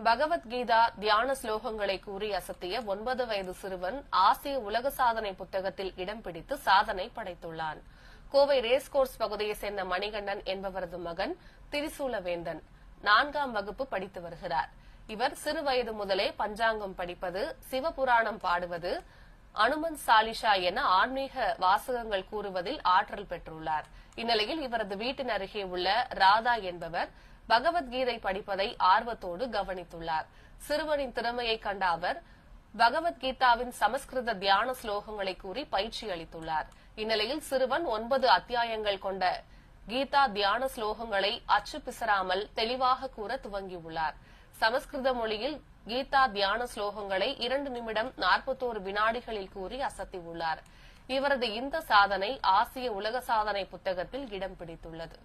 பகவத்கீதா தியான ஸ்லோகங்களை கூறி அசத்திய 9 வயது சிறுவன் ஆசிய உலக சாதனை புத்தகத்தில் இடம் பிடித்து சாதனை படைத்துள்ளான். கோவை ரேஸ்கோர்ஸ் பகுதியைச் சேர்ந்த மணிகண்டன் என்பவரது மகன் திரிசூலவேந்தன் 4ஆம் வகுப்பு படித்து வருகிறார். இவர் சிறு வயது முதலே பஞ்சாங்கம் படிப்பது, சிவபுராணம் பாடுவது, அனுமன் சாலிஷா என ஆன்மீக வாசகங்கள் கூறுவதில் ஆற்றல் பெற்றுள்ளார். இந்நிலையில் இவரது வீட்டின் அருகே உள்ள ராதா என்பவர் பகவத்கீதை படிப்பதை ஆர்வத்தோடு கவனித்துள்ளார். சிறுவனின் திறமையை கண்ட அவர் பகவத்கீதாவின் சமஸ்கிருத தியான ஸ்லோகங்களை கூறி பயிற்சி அளித்துள்ளார். இந்நிலையில் சிறுவன் 9 அத்தியாயங்கள் கொண்ட கீதா தியான ஸ்லோகங்களை அச்சு பிசராமல் தெளிவாக கூற துவங்கியுள்ளார். சமஸ்கிருத மொழியில் கீதா தியான ஸ்லோகங்களை 2 நிமிடம் 41 வினாடிகளில் கூறி அசத்தியுள்ளார். இவரது இந்த சாதனை ஆசிய உலக சாதனை புத்தகத்தில் இடம் பிடித்துள்ளது.